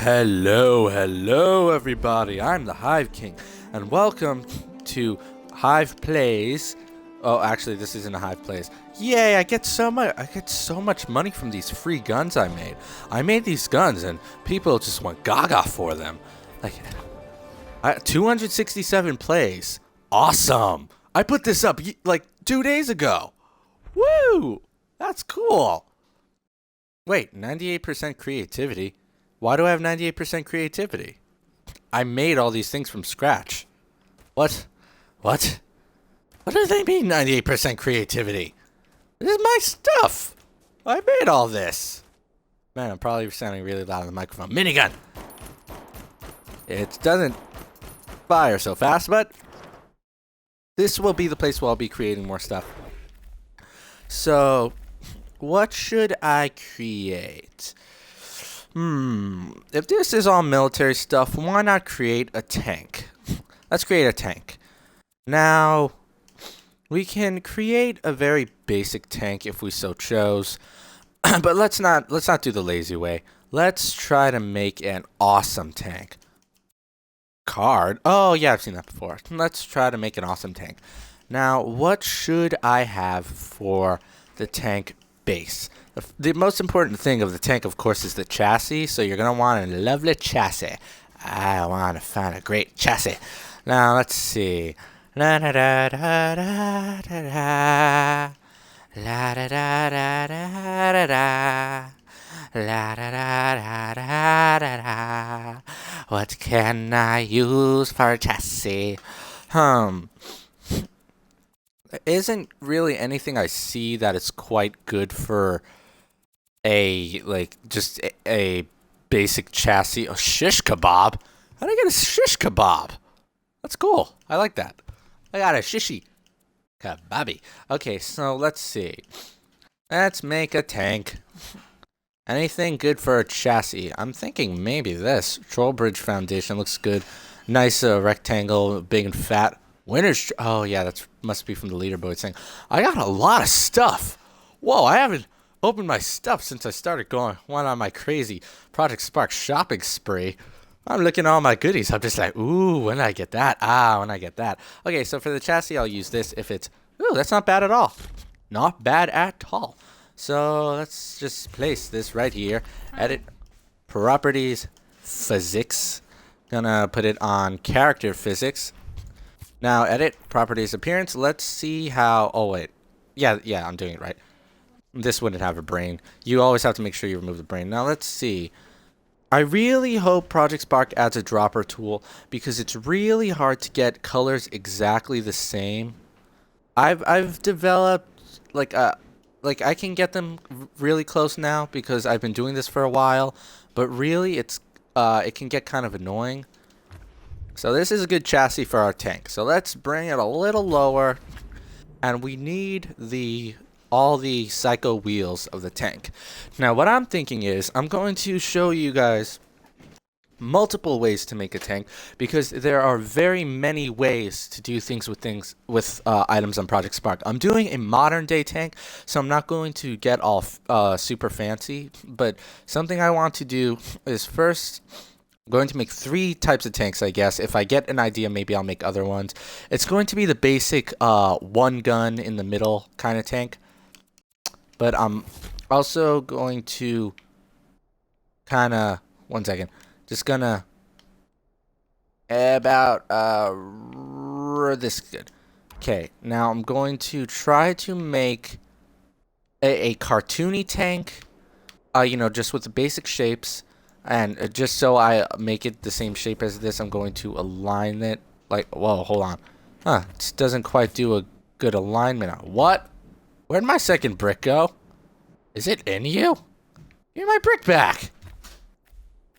Hello, everybody. I'm the Hive King, and welcome to Hive Plays. Oh, actually, this isn't a Hive Plays. Yay! I get so much money from these free guns I made. I made these guns, and people just went gaga for them. 267 plays. Awesome! I put this up like 2 days ago. Woo! That's cool. Wait, 98% creativity. Why do I have 98% creativity? I made all these things from scratch. What? What do they mean 98% creativity? This is my stuff. I made all this. Man, I'm probably sounding really loud on the microphone. Minigun! It doesn't fire so fast, but this will be the place where I'll be creating more stuff. So, what should I create? If this is all military stuff, why not create a tank? Let's create a tank. Now, we can create a very basic tank if we so chose, but let's not do the lazy way. Let's try to make an awesome tank. Card? Oh yeah, I've seen that before. Let's try to make an awesome tank. Now, what should I have for the tank base? The most important thing of the tank, of course, is the chassis. So you're going to want a lovely chassis. I want to find a great chassis. Now, let's see. La da da da da da da. La da da da da da da. La da da da da da da. What can I use for a chassis? There isn't really anything I see that is quite good for just a basic chassis. A shish kebab? How did I get a shish kebab? That's cool. I like that. I got a shishi kebabi. Okay, so let's see. Let's make a tank. Anything good for a chassis? I'm thinking maybe this. Trollbridge Foundation looks good. Nice rectangle, big and fat. Winner's... Oh, yeah, that must be from the leaderboard thing. I got a lot of stuff. Whoa, I haven't opened my stuff since I started going on my crazy Project Spark shopping spree. I'm looking at all my goodies. I'm just like, ooh, when did I get that? When I get that. Okay, so for the chassis, I'll use this if it's... Ooh, that's not bad at all. Not bad at all. So let's just place this right here. Edit properties physics. Gonna put it on character physics. Now edit properties appearance. Let's see how... Oh, wait. Yeah, I'm doing it right. This wouldn't have a brain. You always have to make sure you remove the brain. Now let's see. I really hope Project Spark adds a dropper tool because it's really hard to get colors exactly the same. I've developed like I can get them really close now because I've been doing this for a while, but really it can get kind of annoying. So this is a good chassis for our tank. So let's bring it a little lower, and we need all the psycho wheels of the tank. Now what I'm thinking is I'm going to show you guys multiple ways to make a tank because there are very many ways to do things with items on Project Spark. I'm doing a modern day tank, so I'm not going to get all super fancy, but something I want to do is first I'm going to make 3 types of tanks, I guess. If I get an idea, maybe I'll make other ones. It's going to be the basic one gun in the middle kind of tank. But I'm also going to kind of... One second. Just gonna... About... this is good. Okay, now I'm going to try to make a cartoony tank. Just with the basic shapes. And just so I make it the same shape as this, I'm going to align it. Like, whoa, hold on. This doesn't quite do a good alignment. What? Where'd my second brick go? Is it in you? Give me my brick back.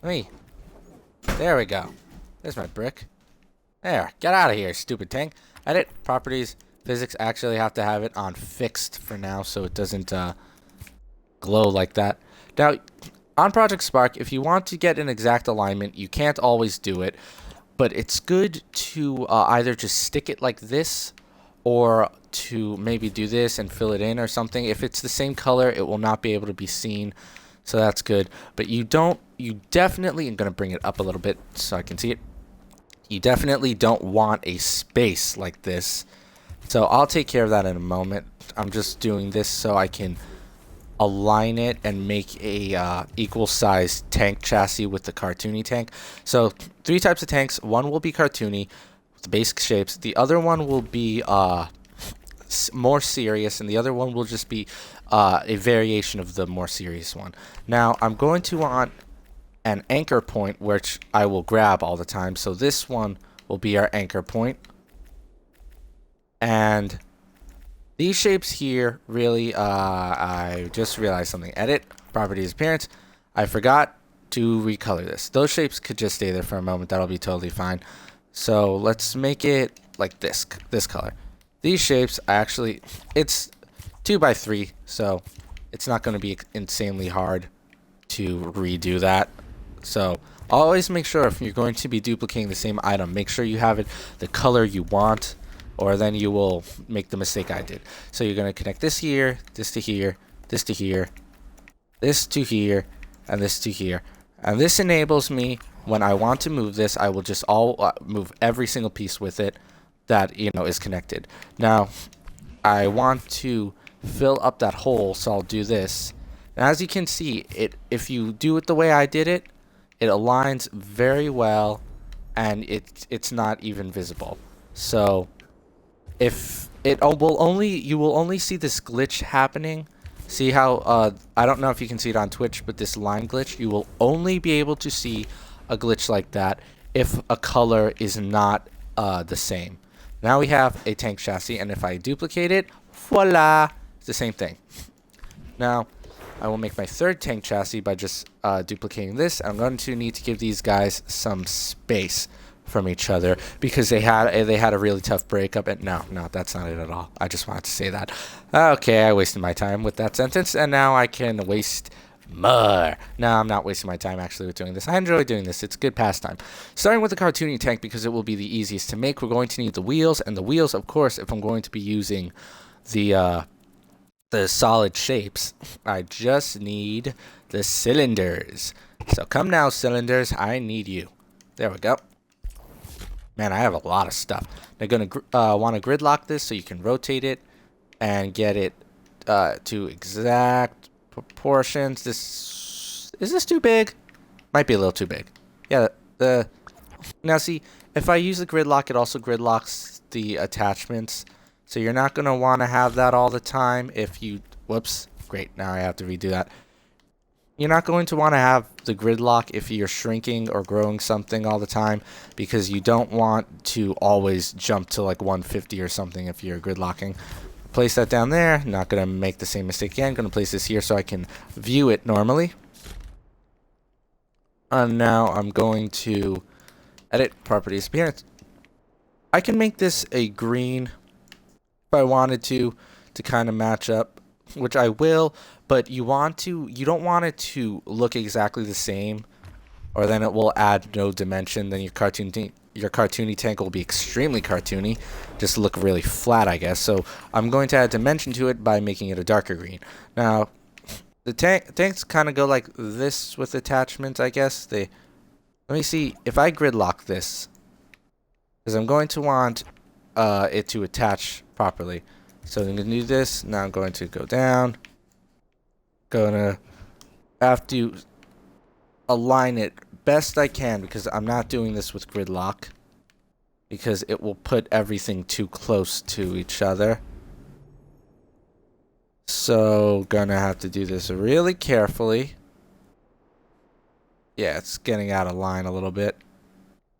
There we go. There's my brick. There. Get out of here, stupid tank. Edit properties. Physics. Actually have to have it on fixed for now so it doesn't glow like that. Now, on Project Spark, if you want to get an exact alignment, you can't always do it. But it's good to either just stick it like this or to maybe do this and fill it in or something. If it's the same color, it will not be able to be seen. So that's good. But you definitely, I'm going to bring it up a little bit so I can see it. You definitely don't want a space like this. So I'll take care of that in a moment. I'm just doing this so I can align it and make a equal size tank chassis with the cartoony tank. So 3 types of tanks. One will be cartoony with the basic shapes. The other one will be more serious, and the other one will just be a variation of the more serious one. Now I'm going to want an anchor point, which I will grab all the time. So this one will be our anchor point. And these shapes here, really, I just realized something. Edit, properties, appearance. I forgot to recolor this. Those shapes could just stay there for a moment. That'll be totally fine. So let's make it like this color. These shapes, it's 2x3, so it's not going to be insanely hard to redo that. So always make sure if you're going to be duplicating the same item, make sure you have it the color you want, or then you will make the mistake I did. So you're going to connect this here, this to here, this to here, this to here, and this to here. And this enables me, when I want to move this, I will just move every single piece with it that is connected. Now I want to fill up that hole, so I'll do this. And as you can see, if you do it the way I did it, it aligns very well, and it's not even visible. So if you will only see this glitch happening. See how I don't know if you can see it on Twitch, but this line glitch, you will only be able to see a glitch like that if a color is not the same. Now we have a tank chassis, and if I duplicate it, voila, it's the same thing. Now I will make my third tank chassis by just duplicating this. I'm going to need to give these guys some space from each other because they had a really tough breakup. And no, that's not it at all. I just wanted to say that. Okay, I wasted my time with that sentence, and now I can waste more. No, I'm not wasting my time actually with doing this. I enjoy doing this. It's good pastime. Starting with the cartoony tank because it will be the easiest to make. We're going to need the wheels, and the wheels, of course, if I'm going to be using the solid shapes, I just need the cylinders. So come now, cylinders, I need you. There we go. Man, I have a lot of stuff. They're going to want to gridlock this so you can rotate it and get it to exact proportions. Is this too big? Might be a little too big. Yeah, now see, if I use the gridlock, it also gridlocks the attachments. So you're not going to want to have that all the time if you... Whoops. Great. Now I have to redo that. You're not going to want to have the gridlock if you're shrinking or growing something all the time, because you don't want to always jump to like 150 or something if you're gridlocking. Place that down there. Not going to make the same mistake again. Going to place this here so I can view it normally. And now I'm going to edit properties appearance. I can make this a green if I wanted to kind of match up, which I will, but you don't want it to look exactly the same, or then it will add no dimension. Then your cartoony tank will be extremely cartoony, just look really flat, I guess. So I'm going to add dimension to it by making it a darker green. Now the tanks kind of go like this with attachments, I guess. Let me see if I gridlock this, because I'm going to want it to attach properly. So I'm going to do this. Now I'm going to go down. Going to have to align it best I can, because I'm not doing this with gridlock, because it will put everything too close to each other. So gonna have to do this really carefully. Yeah, it's getting out of line a little bit.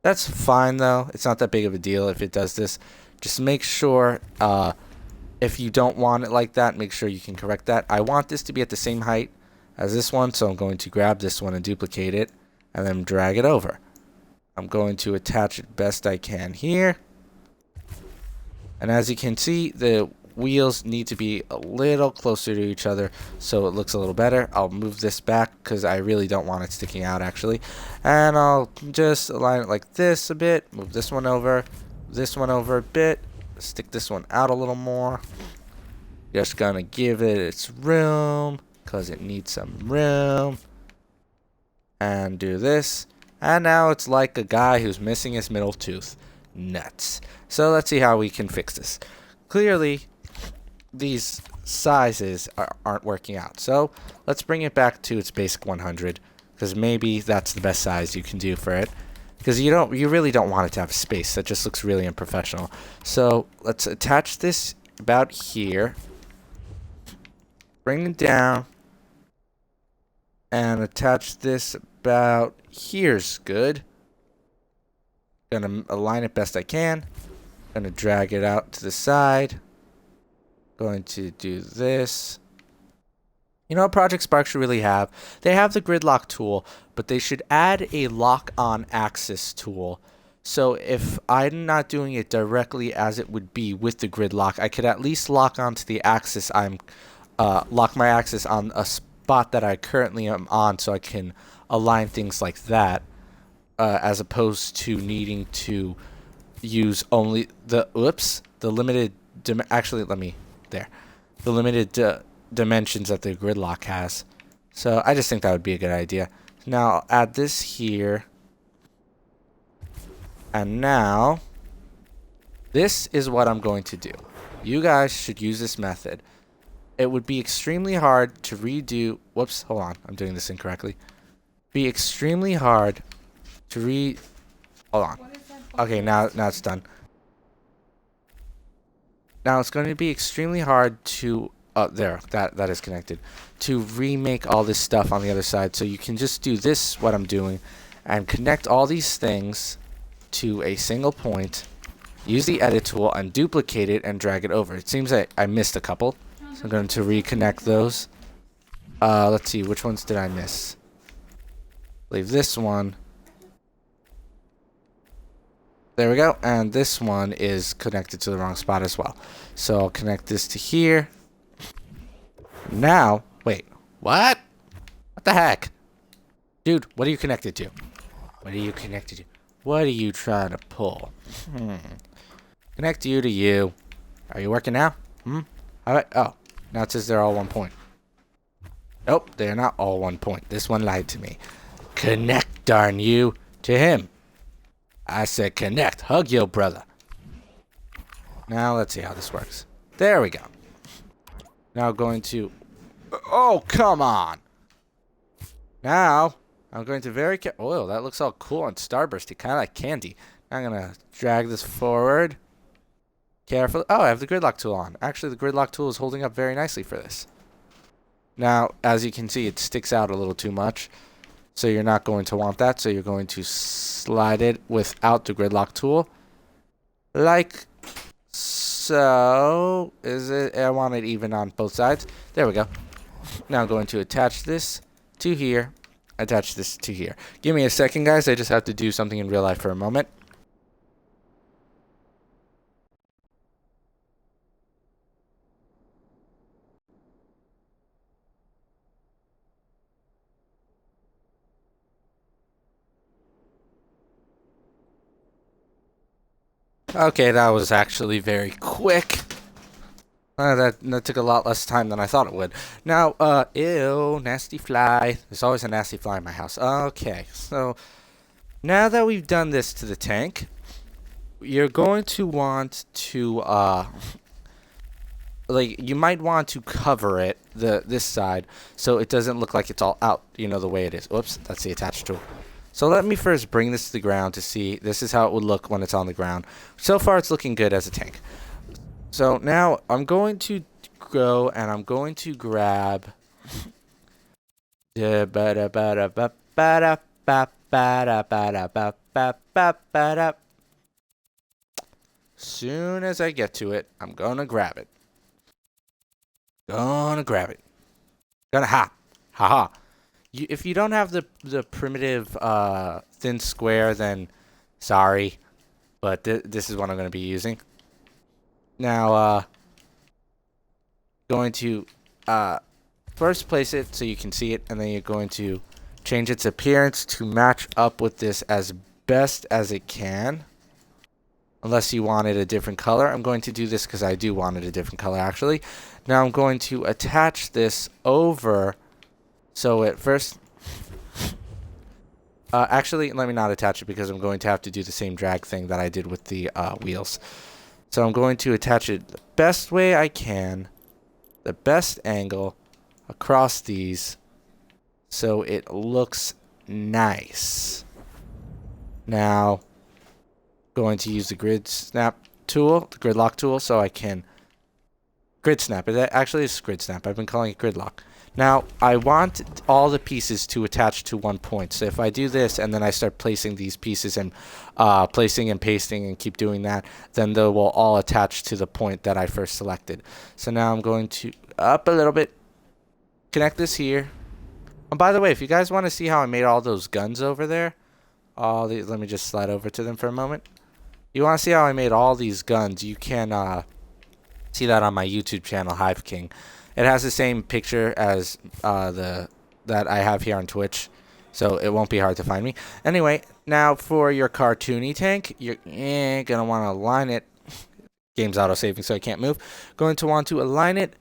That's fine though. It's not that big of a deal if it does this. Just make sure if you don't want it like that, make sure you can correct that. I want this to be at the same height as this one, so I'm going to grab this one and duplicate it and then drag it over. I'm going to attach it best I can here. And as you can see, the wheels need to be a little closer to each other so it looks a little better. I'll move this back because I really don't want it sticking out actually. And I'll just align it like this a bit. Move this one over a bit. Stick this one out a little more. Just gonna give it its room. because it needs some room. And do this. And now it's like a guy who's missing his middle tooth. Nuts. So let's see how we can fix this. Clearly, these sizes aren't working out. So let's bring it back to its basic 100. Because maybe that's the best size you can do for it. Because you really don't want it to have space. That just looks really unprofessional. So let's attach this about here. Bring it down. And attach this about here's good. Gonna align it best I can. Gonna drag it out to the side. Going to do this. You know what Project Spark should really have? They have the grid lock tool, but they should add a lock on axis tool. So if I'm not doing it directly as it would be with the grid lock, I could at least lock onto the axis lock my axis on a spot that I currently am on, so I can align things like that, as opposed to needing to use only the limited dimensions that the grid lock has. So I just think that would be a good idea. Now I'll add this here, and now this is what I'm going to do. You guys should use this method. It would be extremely hard to redo. Whoops, hold on, I'm doing this incorrectly. Be extremely hard to hold on. Okay, now it's done. Now it's going to be extremely hard to that is connected, to remake all this stuff on the other side. So you can just do this, what I'm doing, and connect all these things to a single point. Use the edit tool and duplicate it and drag it over. It seems that I missed a couple, so I'm going to reconnect those. Let's see, which ones did I miss? Leave this one. There we go. And this one is connected to the wrong spot as well. So I'll connect this to here. Now, wait, what? What the heck? Dude, what are you connected to? What are you connected to? What are you trying to pull? Connect you to you. Are you working now? Alright, oh, now it says they're all 1 point. Nope, they're not all 1 point. This one lied to me. Connect, darn you, to him. I said connect. Hug your brother. Now let's see how this works. There we go. Now going to... Oh, come on. Now, I'm going to oh, that looks all cool and starbursty. Kind of like candy. I'm going to drag this forward. Carefully. Oh, I have the gridlock tool on. Actually, the gridlock tool is holding up very nicely for this. Now, as you can see, it sticks out a little too much. So you're not going to want that. So you're going to slide it without the gridlock tool. Like so. I want it even on both sides. There we go. Now I'm going to attach this to here. Attach this to here. Give me a second, guys. I just have to do something in real life for a moment. Okay, that was actually very quick. That took a lot less time than I thought it would. Now, ew, nasty fly. There's always a nasty fly in my house. Okay, so now that we've done this to the tank, you're going to want to, you might want to cover it, this side, so it doesn't look like it's all out, you know, the way it is. Oops, that's the attach tool. So let me first bring this to the ground to see. This is how it would look when it's on the ground. So far, it's looking good as a tank. So now I'm going to go and I'm going to grab soon as I get to it, I'm gonna grab it. Gonna haha. If you don't have the primitive thin square, then sorry, but this is what I'm gonna be using. Now, going to first place it so you can see it, and then you're going to change its appearance to match up with this as best as it can. unless you wanted a different color. I'm going to do this because I do want it a different color, actually. Now I'm going to attach this over. So at first, actually, let me not attach it because I'm going to have to do the same drag thing that I did with the wheels. So I'm going to attach it the best way I can, the best angle across these so it looks nice. Now, going to use the grid snap tool, the grid lock tool, so I can grid snap. Actually, it's grid snap. I've been calling it grid lock. Now, I want all the pieces to attach to one point. So if I do this and then I start placing these pieces and placing and pasting and keep doing that, then they will all attach to the point that I first selected. So now I'm going to up a little bit, connect this here. And by the way, if you guys want to see how I made all those guns over there, let me just slide over to them for a moment. You want to see how I made all these guns, you can see that on my YouTube channel, Hive King. It has the same picture as that I have here on Twitch, so it won't be hard to find me. Anyway, now for your cartoony tank, you're gonna want to align it. Game's auto-saving, so I can't move. Going to want to align it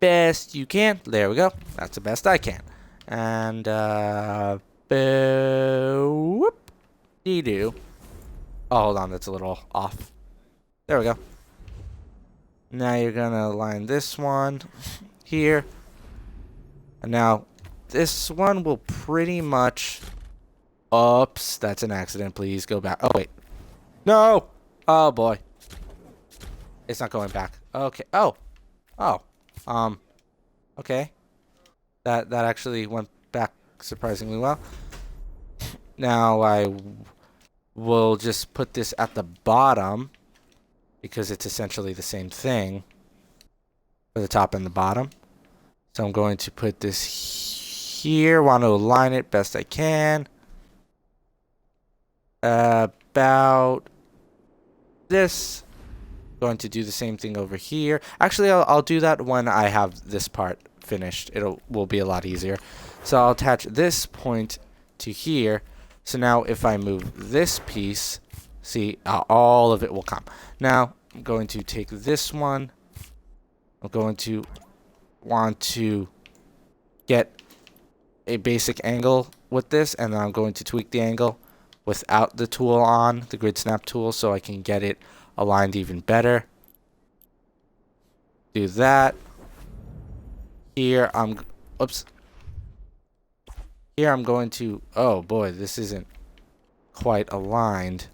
best you can. There we go. That's the best I can. And whoop, dee-doo. Oh, hold on, that's a little off. There we go. Now you're gonna align this one here. And now this one will pretty much... Oops, that's an accident. Please go back. Oh, wait. No! Oh, boy. It's not going back. Okay. Oh. Oh. Okay. That actually went back surprisingly well. Now I will just put this at the bottom, because it's essentially the same thing for the top and the bottom. So I'm going to put this here. Want to align it best I can. About this. Going to do the same thing over here. Actually, I'll do that when I have this part finished. Will be a lot easier. So I'll attach this point to here. So now if I move this piece, see, all of it will come. Now, I'm going to take this one. I'm going to want to get a basic angle with this, and then I'm going to tweak the angle without the tool on, the grid snap tool, so I can get it aligned even better. Do that. Here, Here I'm going to, oh boy, this isn't quite aligned.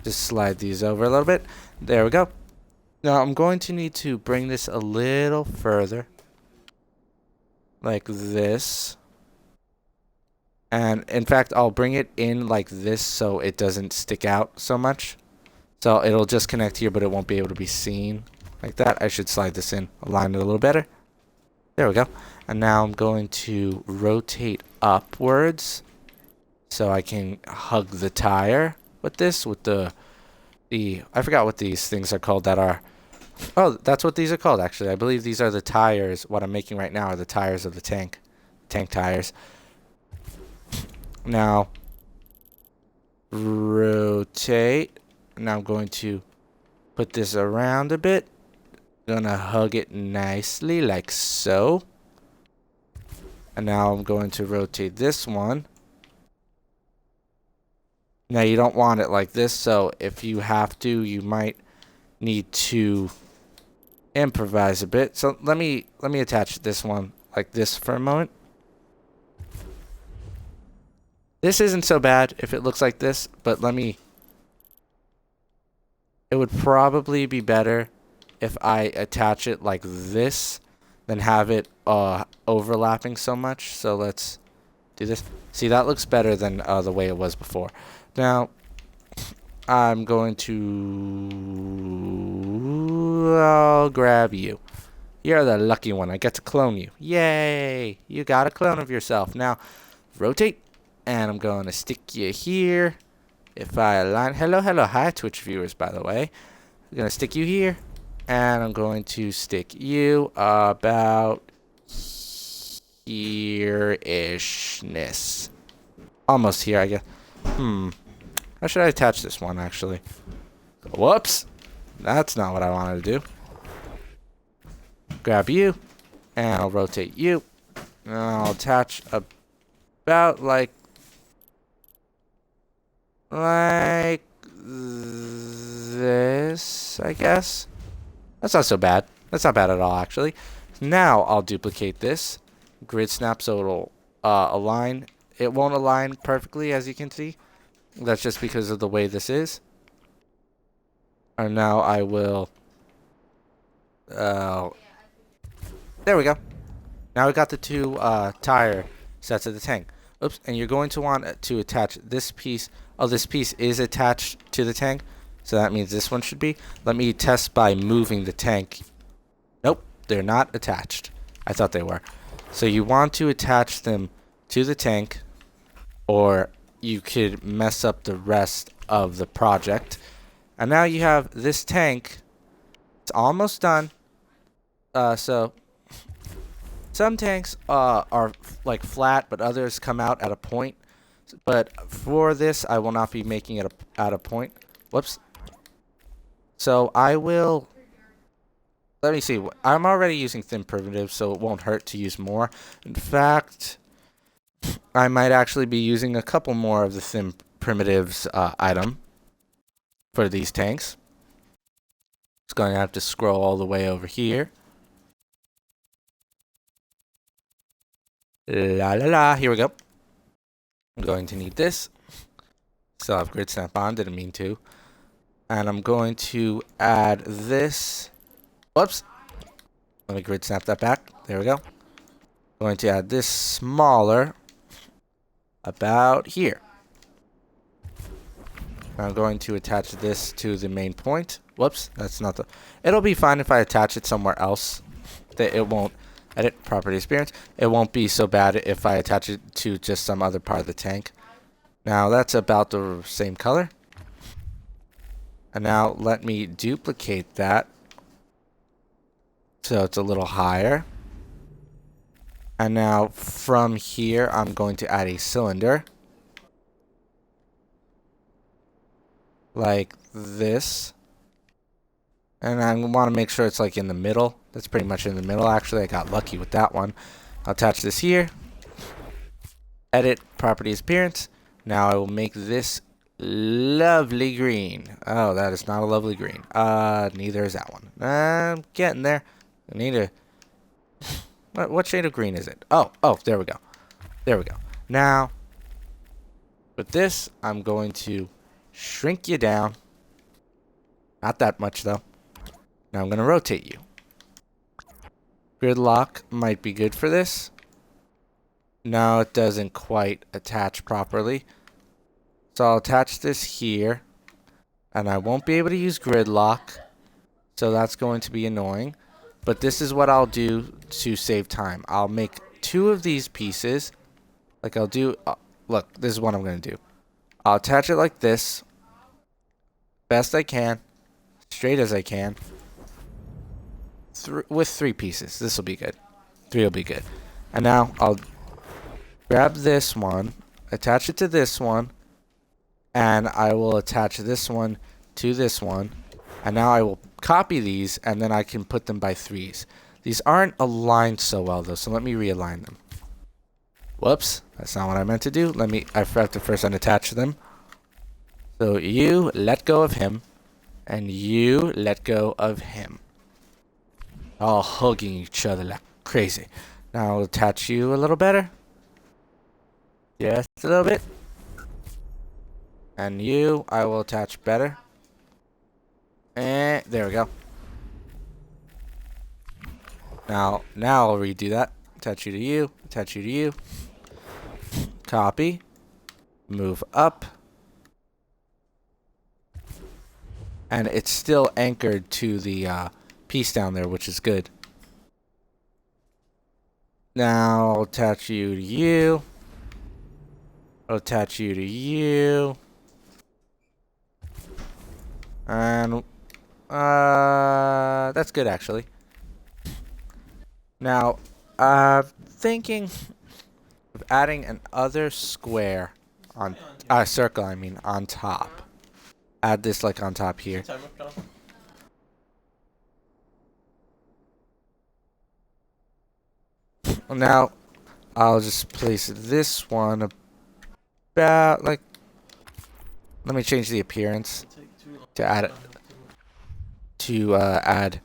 Just slide these over a little bit. There we go. Now I'm going to need to bring this a little further. Like this. And in fact, I'll bring it in like this so it doesn't stick out so much. So it'll just connect here, but it won't be able to be seen. Like that. I should slide this in, align it a little better. There we go. And now I'm going to rotate upwards so I can hug the tire with this, with the I forgot what these things are called that are, oh, that's what these are called actually. I believe these are the tires. What I'm making right now are the tires of the tank tires. Now, rotate. Now I'm going to put this around a bit. Gonna hug it nicely like so. And now I'm going to rotate this one. Now you don't want it like this, so if you have to, you might need to improvise a bit. So let me attach this one like this for a moment. This isn't so bad if it looks like this, but it would probably be better if I attach it like this than have it overlapping so much. So let's do this. See, that looks better than the way it was before. Now, I'm going to... I'll grab you. You're the lucky one. I get to clone you. Yay! You got a clone of yourself. Now, rotate. And I'm going to stick you here. If I align... Hello. Hi, Twitch viewers, by the way. I'm going to stick you here. And I'm going to stick you about here-ishness. Almost here, I guess. How should I attach this one, actually? Whoops. That's not what I wanted to do. Grab you. And I'll rotate you. And I'll attach about like this, I guess. That's not so bad. That's not bad at all, actually. Now I'll duplicate this. Grid snap so it'll align. It won't align perfectly, as you can see. That's just because of the way this is. And now I will... there we go. Now we got the two tire sets of the tank. Oops, and you're going to want to attach this piece. Oh, this piece is attached to the tank. So that means this one should be. Let me test by moving the tank. Nope, they're not attached. I thought they were. So you want to attach them to the tank, or you could mess up the rest of the project. And now you have this tank. It's almost done. So some tanks are like flat, but others come out at a point. But for this, I will not be making it at a point. Whoops. So I will... Let me see. I'm already using thin primitives, so it won't hurt to use more. In fact, I might actually be using a couple more of the thin primitives item for these tanks. Just going to have to scroll all the way over here. La la la. Here we go. I'm going to need this. Still have grid snap on. Didn't mean to. And I'm going to add this. Whoops. Let me grid snap that back. There we go. Going to add this smaller about here. I'm going to attach this to the main point. Whoops, that's not the... It'll be fine if I attach it somewhere else. It won't... Edit property experience. It won't be so bad if I attach it to just some other part of the tank. Now that's about the same color. And now let me duplicate that so it's a little higher. And now from here, I'm going to add a cylinder. Like this. And I want to make sure it's like in the middle. That's pretty much in the middle, actually. I got lucky with that one. I'll attach this here. Edit property appearance. Now I will make this lovely green. Oh, that is not a lovely green. Neither is that one. I'm getting there. I need a... What shade of green is it? Oh, there we go. There we go. Now, with this, I'm going to shrink you down. Not that much, though. Now I'm going to rotate you. Grid lock might be good for this. No, it doesn't quite attach properly. So I'll attach this here. And I won't be able to use grid lock. So that's going to be annoying. But this is what I'll do to save time. I'll make two of these pieces. Like I'll do... look, this is what I'm going to do. I'll attach it like this. Best I can. Straight as I can. With 3 pieces. This will be good. 3 will be good. And now I'll grab this one. Attach it to this one. And I will attach this one to this one. And now I will copy these, and then I can put them by 3s. These aren't aligned so well, though, so let me realign them. Whoops, that's not what I meant to do. I forgot to first unattach them. So you let go of him, and you let go of him. All hugging each other like crazy. Now I'll attach you a little better. Just a little bit. And you, I will attach better. And there we go. Now I'll redo that. Attach you to you. Attach you to you. Copy. Move up. And it's still anchored to the piece down there, which is good. Now I'll attach you to you. I'll attach you to you. And that's good, actually. Now, thinking of adding another square on Circle, I mean, on top. Add this like on top here. Now, I'll just place this one about like. Let me change the appearance to add it. To add.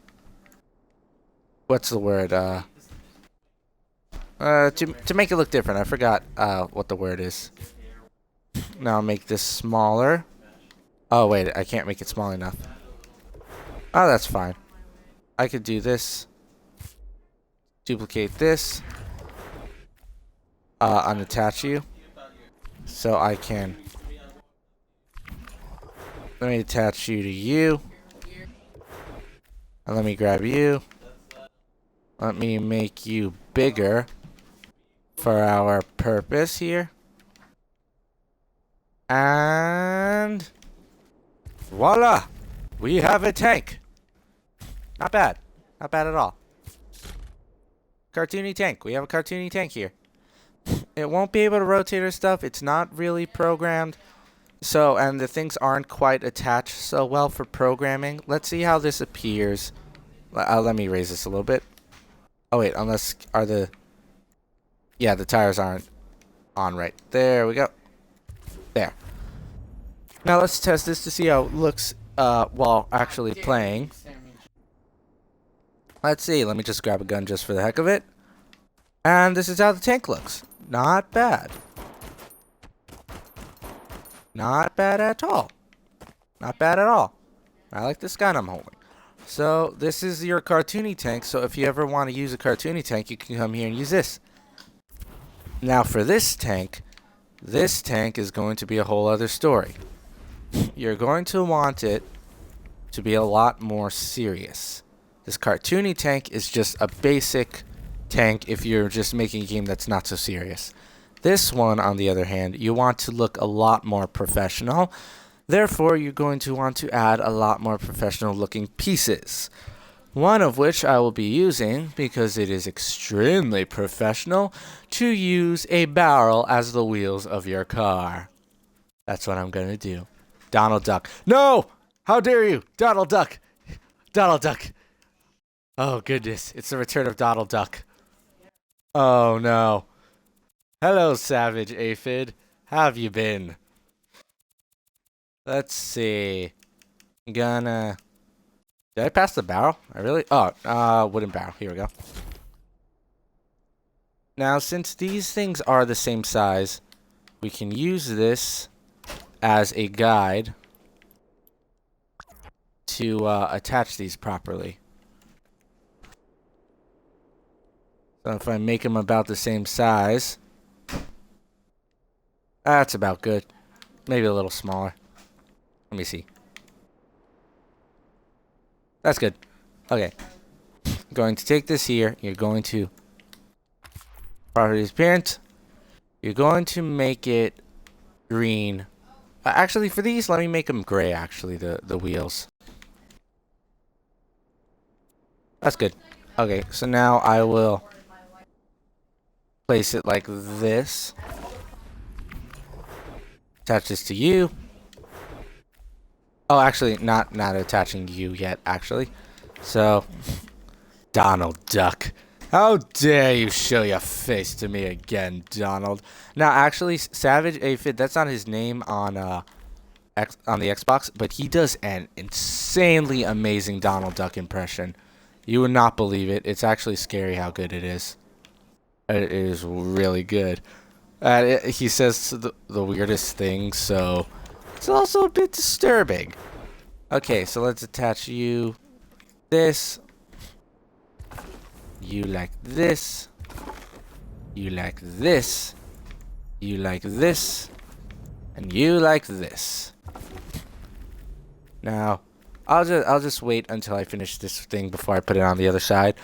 What's the word? To make it look different. I forgot what the word is. Now I'll make this smaller. Oh wait, I can't make it small enough. Oh, that's fine. I could do this. Duplicate this. Unattach you. So I can. Let me attach you to you. And let me grab you. Let me make you bigger for our purpose here. And voila! We have a tank. Not bad. Not bad at all. Cartoony tank. We have a cartoony tank here. It won't be able to rotate our stuff. It's not really programmed. So, and the things aren't quite attached so well for programming. Let's see how this appears. Let me raise this a little bit. Oh wait, unless yeah, the tires aren't on right. There we go. There. Now let's test this to see how it looks while actually playing. Let's see. Let me just grab a gun just for the heck of it. And this is how the tank looks. Not bad. Not bad at all. Not bad at all. I like this gun I'm holding. So this is your cartoony tank. So if you ever want to use a cartoony tank, you can come here and use this. Now for this tank is going to be a whole other story. You're going to want it to be a lot more serious. This cartoony tank is just a basic tank if you're just making a game that's not so serious. This one, on the other hand, you want to look a lot more professional. Therefore, you're going to want to add a lot more professional looking pieces. One of which I will be using, because it is extremely professional, to use a barrel as the wheels of your car. That's what I'm going to do. Donald Duck. No! How dare you! Donald Duck! Donald Duck! Oh, goodness. It's the return of Donald Duck. Oh, no. Hello, Savage Aphid. How have you been? Let's see. Did I pass the barrel? I really? Oh, wooden barrel. Here we go. Now, since these things are the same size, we can use this as a guide to attach these properly. So if I make them about the same size, that's about good. Maybe a little smaller. Let me see. That's good. Okay. Going to take this here. You're going to properties appearance. You're going to make it green. Actually, for these, let me make them gray, actually, the wheels. That's good. Okay, so now I will place it like this. Attach this to you. Oh, actually, not attaching you yet, actually. So, Donald Duck. How dare you show your face to me again, Donald. Now, actually, Savage Aphid, that's not his name on the Xbox, but he does an insanely amazing Donald Duck impression. You would not believe it. It's actually scary how good it is. It is really good. He says the weirdest things, so it's also a bit disturbing. Okay, so let's attach you this. You like this. You like this. You like this. And you like this. Now, I'll just wait until I finish this thing before I put it on the other side.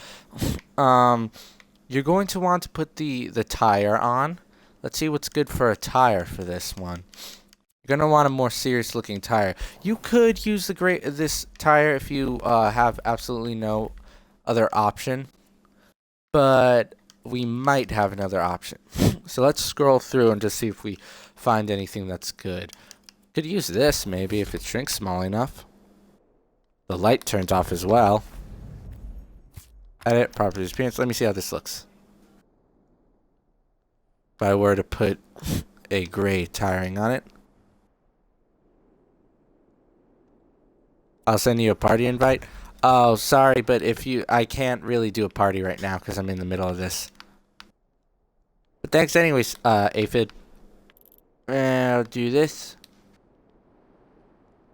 You're going to want to put the tire on. Let's see what's good for a tire for this one. You're gonna want a more serious looking tire. You could use this tire if you have absolutely no other option, but we might have another option. So let's scroll through and just see if we find anything that's good. Could use this maybe if it shrinks small enough. The light turns off as well. Edit properties appearance. Let me see how this looks. If I were to put a gray tiring on it. I'll send you a party invite. Oh, sorry, but I can't really do a party right now because I'm in the middle of this. But thanks anyways, Aphid. I'll do this.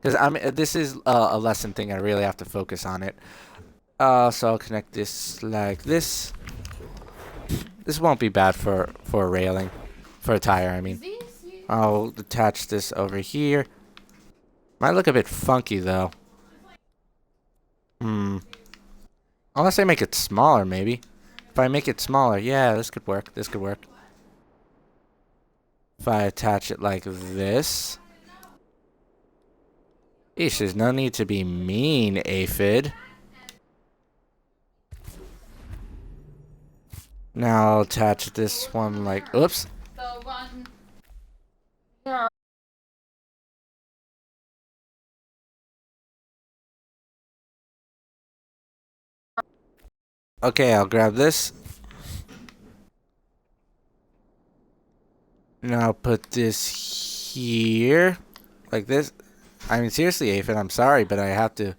Because this is a lesson thing. I really have to focus on it. So I'll connect this like this. This won't be bad for a railing. For a tire, I mean. I'll attach this over here. Might look a bit funky, though. Unless I make it smaller, maybe. If I make it smaller, yeah, this could work. This could work. If I attach it like this. Eesh, there's no need to be mean, Aphid. Now I'll attach this one like, oops. Okay, I'll grab this. Now I'll put this here. Like this. I mean, seriously, Aphid, I'm sorry, but I have to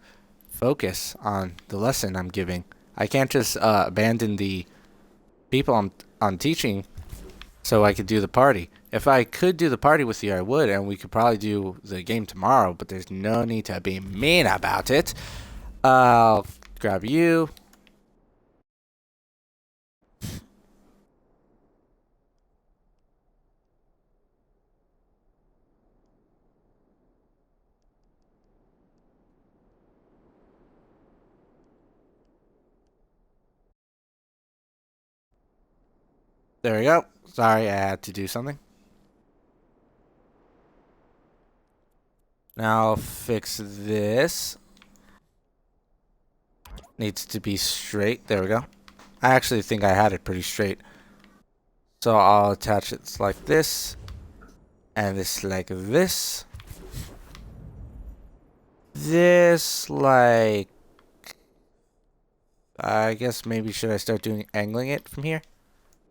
focus on the lesson I'm giving. I can't just abandon the people I'm teaching so I could do the party. If I could do the party with you, I would, and we could probably do the game tomorrow, but there's no need to be mean about it. I'll grab you. There we go. Sorry, I had to do something. Now I'll fix this. Needs to be straight. There we go. I actually think I had it pretty straight. So I'll attach it like this. And this like this. This like... I guess maybe should I start doing angling it from here?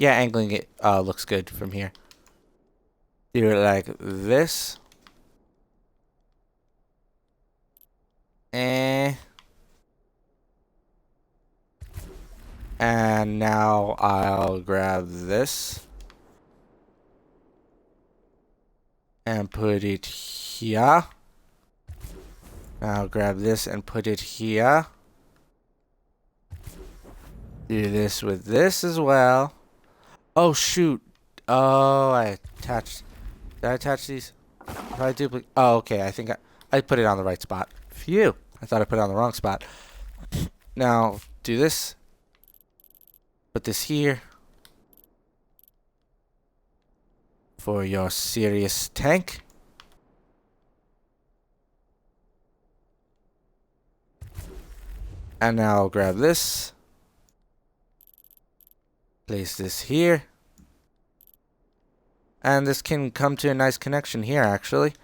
Yeah, angling it looks good from here. Do it like this. And now I'll grab this. And put it here. Now I'll grab this and put it here. Do this with this as well. Oh, shoot. Oh, I attached... Did I attach these? Did I duplicate? Oh, okay. I think I put it on the right spot. Phew. I thought I put it on the wrong spot. Now, do this. Put this here. For your serious tank. And now I'll grab this. Place this here. And this can come to a nice connection here, actually.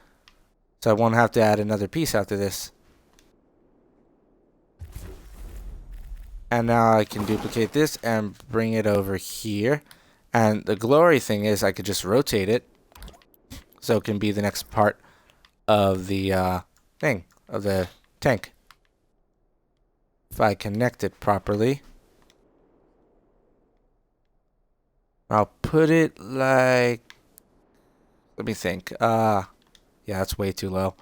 So I won't have to add another piece after this. And now I can duplicate this and bring it over here. And the glory thing is I could just rotate it. So it can be the next part of the thing, of the tank. If I connect it properly. I'll put it like... Let me think. Yeah, that's way too low.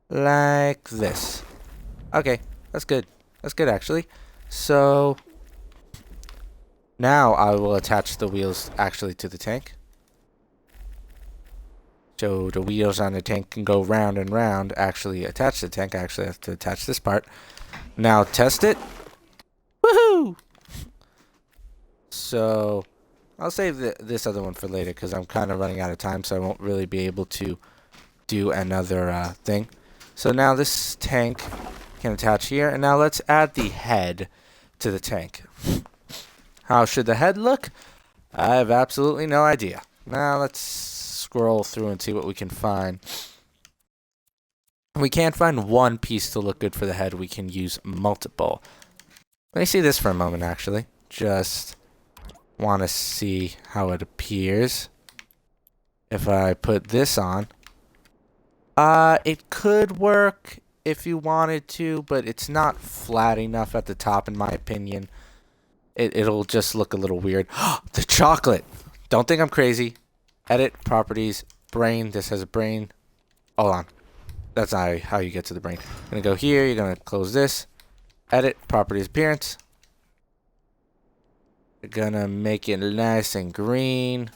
Like this. Okay, that's good. That's good, actually. So... Now I will attach the wheels actually to the tank. So the wheels on the tank can go round and round. Actually attach the tank. I actually have to attach this part. Now test it. Woohoo! So I'll save this other one for later because I'm kind of running out of time, so I won't really be able to do another thing. So now this tank can attach here, and now let's add the head to the tank. How should the head look? I have absolutely no idea. Now let's scroll through and see what we can find. We can't find one piece to look good for the head. We can use multiple. Let me see this for a moment, actually. Just want to see how it appears. If I put this on, it could work if you wanted to, but it's not flat enough at the top, in my opinion. It'll just look a little weird. The chocolate! Don't think I'm crazy. Edit, properties, brain. This has a brain. Hold on. That's not how you get to the brain. You're going to go here. You're going to close this. Edit, properties, appearance. You're going to make it nice and green.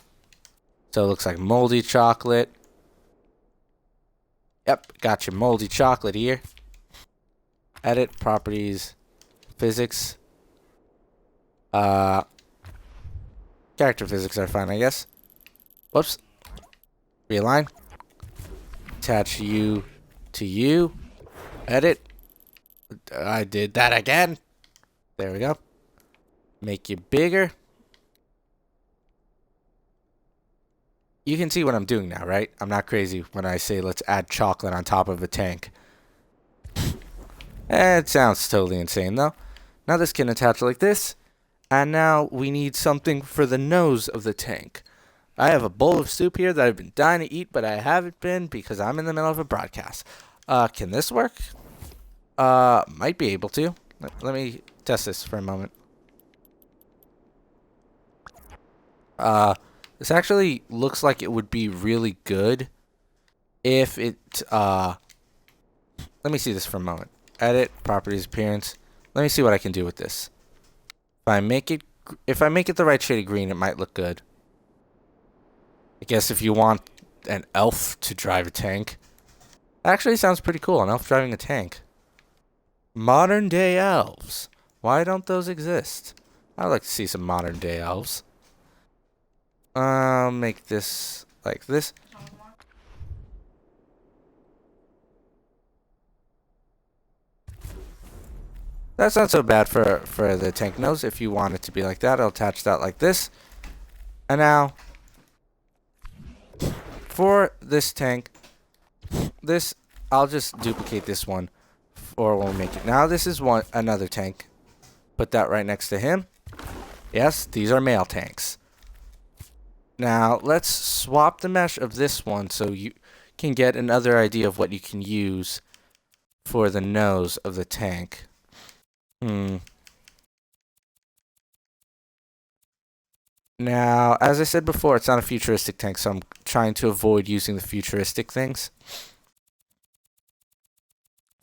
So it looks like moldy chocolate. Yep, got your moldy chocolate here. Edit, properties, physics. Character physics are fine, I guess. Whoops. Realign. Attach you to you. Edit. I did that again. There we go. Make you bigger. You can see what I'm doing now, right? I'm not crazy when I say let's add chocolate on top of a tank. It sounds totally insane, though. Now this can attach like this. And now we need something for the nose of the tank. I have a bowl of soup here that I've been dying to eat, but I haven't been because I'm in the middle of a broadcast. Can this work? Might be able to. Let me test this for a moment. This actually looks like it would be really good if it, let me see this for a moment. Edit, properties, appearance. Let me see what I can do with this. If I make it the right shade of green, it might look good. I guess if you want an elf to drive a tank. Actually sounds pretty cool, an elf driving a tank. Modern day elves. Why don't those exist? I'd like to see some modern day elves. Make this like this. That's not so bad for the tank nose. If you want it to be like that, I'll attach that like this. And now, for this tank, I'll just duplicate this one, or we'll make it. Now this is another tank. Put that right next to him. Yes, these are male tanks. Now let's swap the mesh of this one so you can get another idea of what you can use for the nose of the tank. Now, as I said before, it's not a futuristic tank, so I'm trying to avoid using the futuristic things.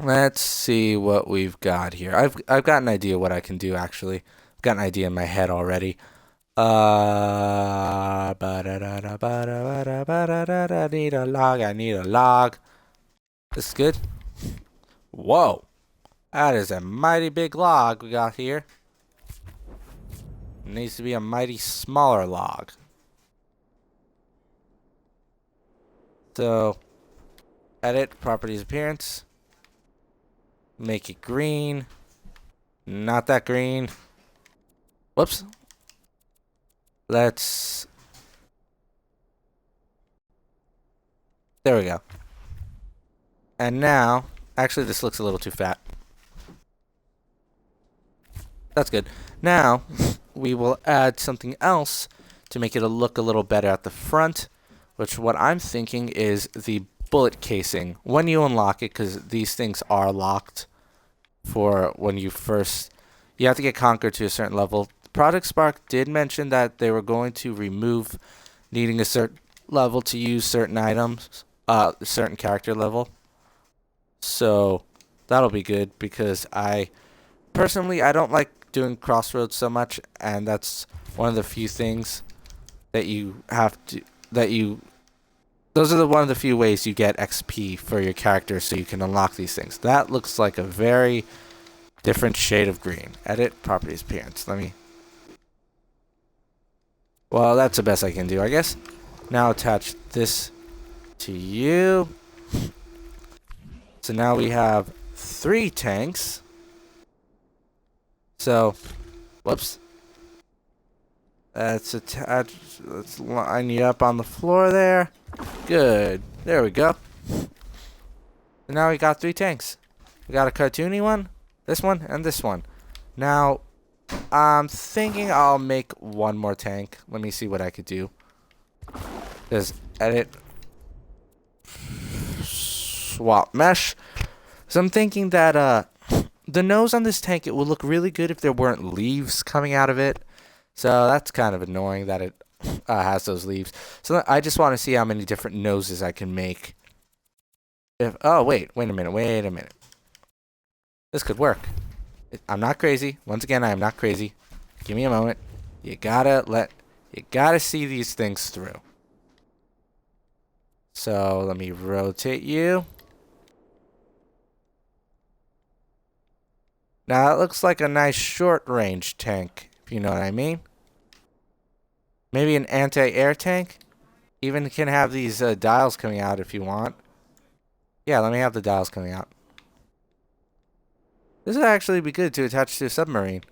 Let's see what we've got here. I've got an idea what I can do, actually. I've got an idea in my head already. I need a log. I need a log. This is good. Whoa. That is a mighty big log we got here. It needs to be a mighty smaller log. So, edit, properties, appearance. Make it green. Not that green. Whoops. Let's... There we go. And now... Actually, this looks a little too fat. That's good. Now, we will add something else to make it look a little better at the front, which what I'm thinking is the bullet casing. When you unlock it, because these things are locked for when you first... You have to get conquered to a certain level. Project Spark did mention that they were going to remove needing a certain level to use certain items, certain character level. So that'll be good because I don't like doing crossroads so much, and that's one of the few things that you have to those are one of the few ways you get XP for your character so you can unlock these things. That looks like a very different shade of green. Edit, properties, appearance. Well, that's the best I can do, I guess. Now attach this to you. So now we have 3 tanks. So, whoops. Let's line you up on the floor there. Good. There we go. And now we got 3 tanks. We got a cartoony one, this one, and this one. Now, I'm thinking I'll make one more tank. Let me see what I could do. Just edit. Swap mesh. So I'm thinking that the nose on this tank, it would look really good if there weren't leaves coming out of it. So that's kind of annoying that it has those leaves. So I just want to see how many different noses I can make. Oh, wait a minute. This could work. I'm not crazy. Once again, I am not crazy. Give me a moment. You gotta see these things through. So let me rotate you. Now it looks like a nice short range tank, if you know what I mean. Maybe an anti-air tank. Even can have these dials coming out if you want. Yeah, let me have the dials coming out. This would actually be good to attach to a submarine.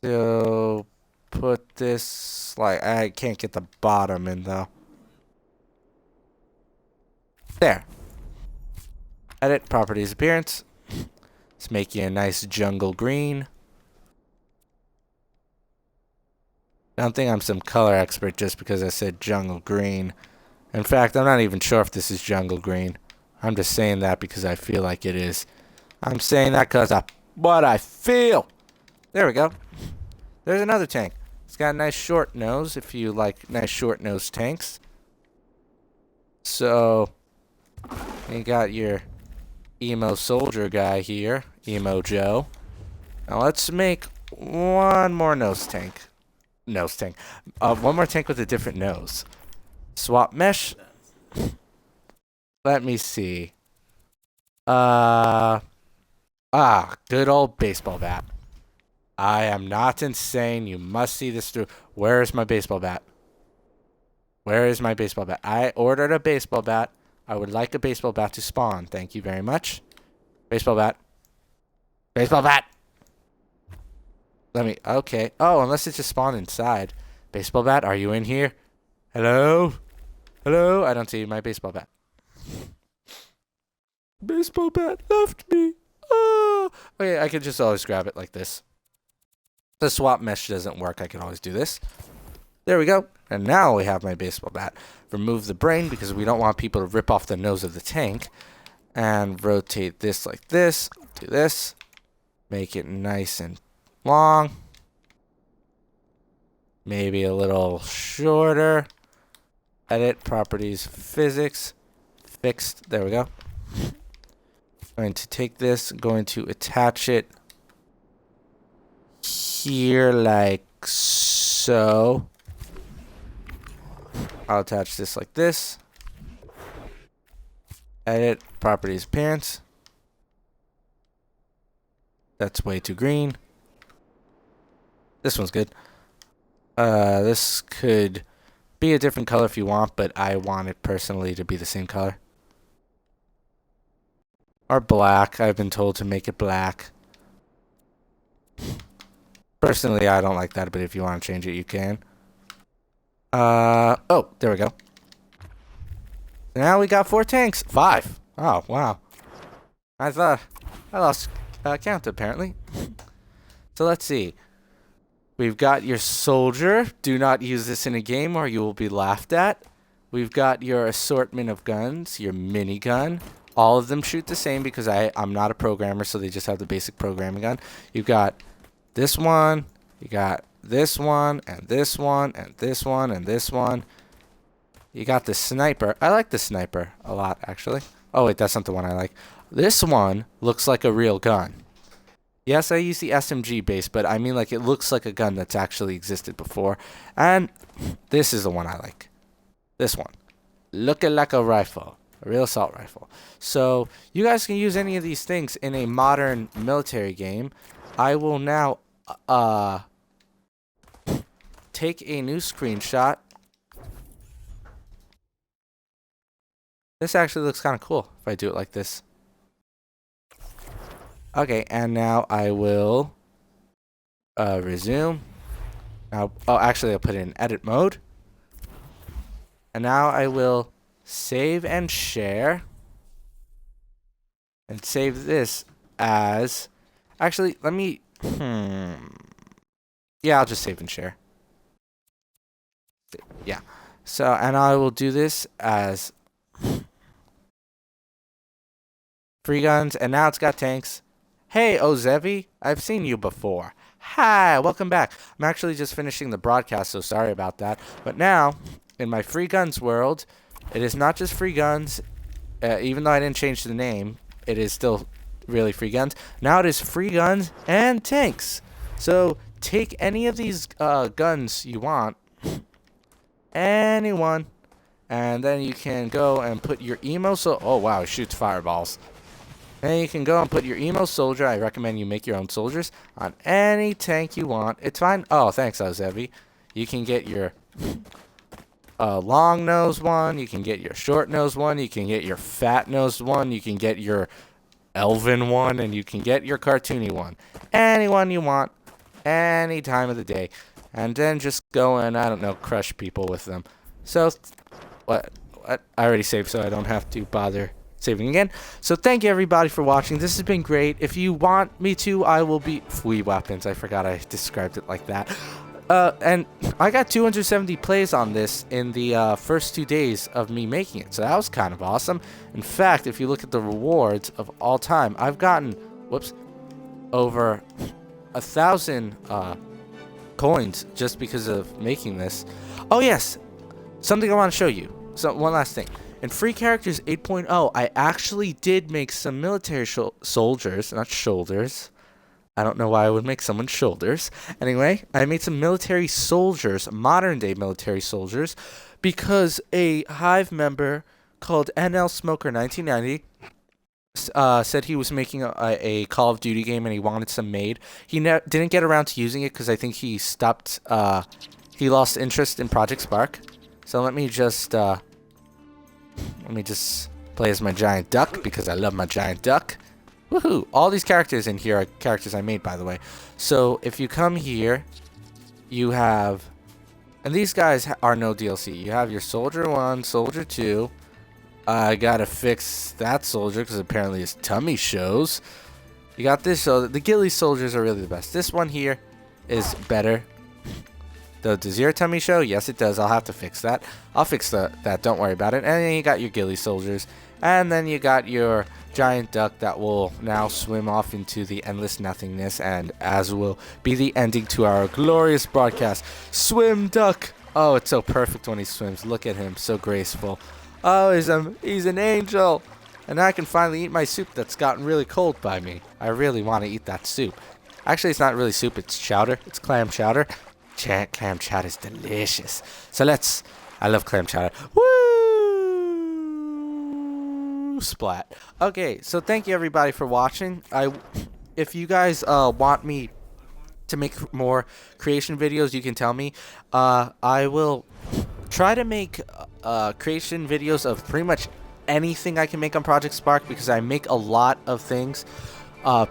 So put this, like, I can't get the bottom in though. There. Edit properties appearance. Let's make you a nice jungle green. I don't think I'm some color expert just because I said jungle green. In fact, I'm not even sure if this is jungle green. I'm just saying that because I feel like it is. I'm saying that because of what I feel. There we go. There's another tank. It's got a nice short nose if you like nice short nose tanks. So, you got your emo soldier guy here. Emo Joe. Now let's make one more nose tank. One more tank with a different nose. Swap mesh. Let me see. Good old baseball bat. I am not insane. You must see this through. Where is my baseball bat? Where is my baseball bat? I ordered a baseball bat. I would like a baseball bat to spawn. Thank you very much. Baseball bat. Baseball bat! Okay. Oh, unless it just spawned inside. Baseball bat, are you in here? Hello? Hello? I don't see my baseball bat. Baseball bat left me. Oh. Okay, I can just always grab it like this. The swap mesh doesn't work. I can always do this. There we go. And now we have my baseball bat. Remove the brain because we don't want people to rip off the nose of the tank. And rotate this like this. Do this. Make it nice and long. Maybe a little shorter. Edit properties physics. Fixed. There we go. Going to take this. Going to attach it here like so. I'll attach this like this. Edit properties appearance. That's way too green. This one's good. This could be a different color if you want, but I want it personally to be the same color. Or black. I've been told to make it black. Personally, I don't like that, but if you want to change it, you can. Oh, there we go. Now we got 4 tanks. 5. Oh, wow. I thought I lost count, apparently. So let's see. We've got your soldier. Do not use this in a game or you will be laughed at. We've got your assortment of guns, your minigun. All of them shoot the same because I'm not a programmer, so they just have the basic programming gun. You've got this one. You got this one, and this one, and this one, and this one. You got the sniper. I like the sniper a lot, actually. Oh, wait, that's not the one I like. This one looks like a real gun. Yes, I use the SMG base, but I mean like it looks like a gun that's actually existed before. And this is the one I like. This one. Looking like a rifle. A real assault rifle. So, you guys can use any of these things in a modern military game. I will now, take a new screenshot. This actually looks kind of cool if I do it like this. Okay, and now I will resume. Now, oh, actually, I'll put it in edit mode. And now I will save and share. And save this as... Actually, let me... Yeah, I'll just save and share. Yeah. So, and I will do this as... free guns, and now it's got tanks. Hey, Ozevi, I've seen you before. Hi, welcome back. I'm actually just finishing the broadcast, so sorry about that. But now, in my free guns world, it is not just free guns. Even though I didn't change the name, it is still really free guns. Now it is free guns and tanks. So take any of these guns you want, anyone, and then you can go and put your emo. So, oh wow, it shoots fireballs. And you can go and put your emo soldier. I recommend you make your own soldiers on any tank you want. It's fine. Oh, thanks, Ozevi. You can get your long nose one. You can get your short nose one. You can get your fat nose one. You can get your elven one, and you can get your cartoony one. Anyone you want, any time of the day, and then just go and I don't know, crush people with them. So, what? I already saved, so I don't have to bother saving again. So thank you everybody for watching. This has been great. If you want me to, I will be free weapons. I forgot I described it like that. And I got 270 plays on this in the first 2 days of me making it, so that was kind of awesome. In fact, if you look at the rewards of all time, I've gotten, over 1,000 coins just because of making this. Oh yes, something I want to show you. So one last thing. In Free Characters 8.0, I actually did make some military soldiers, not shoulders. I don't know why I would make someone's shoulders. Anyway, I made some military soldiers, modern-day military soldiers, because a Hive member called NL Smoker 1990 said he was making a Call of Duty game and he wanted some made. He didn't get around to using it because I think he stopped. He lost interest in Project Spark. So let me just play as my giant duck because I love my giant duck. Woohoo! All these characters in here are characters I made, by the way. So if you come here, you have, and these guys are no DLC. You have your Soldier 1, Soldier 2. I gotta fix that soldier because apparently his tummy shows. You got this, so the ghillie soldiers are really the best. This one here is better. Though, does your tummy show? Yes, it does. I'll have to fix that. I'll fix that. Don't worry about it. And then you got your ghillie soldiers. And then you got your giant duck that will now swim off into the endless nothingness. And as will be the ending to our glorious broadcast. Swim, duck! Oh, it's so perfect when he swims. Look at him. So graceful. Oh, he's an angel. And I can finally eat my soup that's gotten really cold by me. I really want to eat that soup. Actually, it's not really soup. It's chowder. It's clam chowder. Clam chowder is delicious. So I love clam chowder. Woo! Splat. Okay, so thank you everybody for watching. If you guys want me to make more creation videos, you can tell me. I will try to make creation videos of pretty much anything I can make on Project Spark because I make a lot of things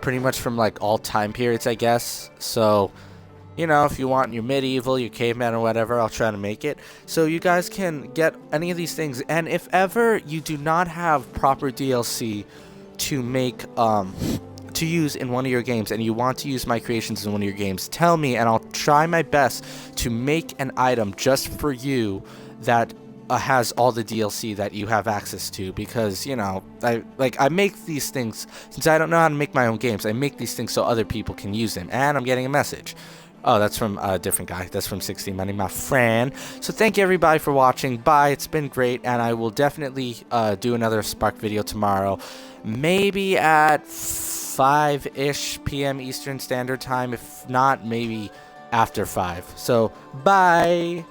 pretty much from like all time periods, I guess. So, you know, if you want your medieval, your caveman or whatever, I'll try to make it. So you guys can get any of these things. And if ever you do not have proper DLC to make, to use in one of your games and you want to use my creations in one of your games, tell me and I'll try my best to make an item just for you that has all the DLC that you have access to, because, you know, I make these things, since I don't know how to make my own games, I make these things so other people can use them, and I'm getting a message. Oh, that's from a different guy. That's from 16 Money, my friend. So thank you everybody for watching. Bye. It's been great, and I will definitely do another Spark video tomorrow, maybe at 5-ish p.m. Eastern Standard Time. If not, maybe after 5. So bye.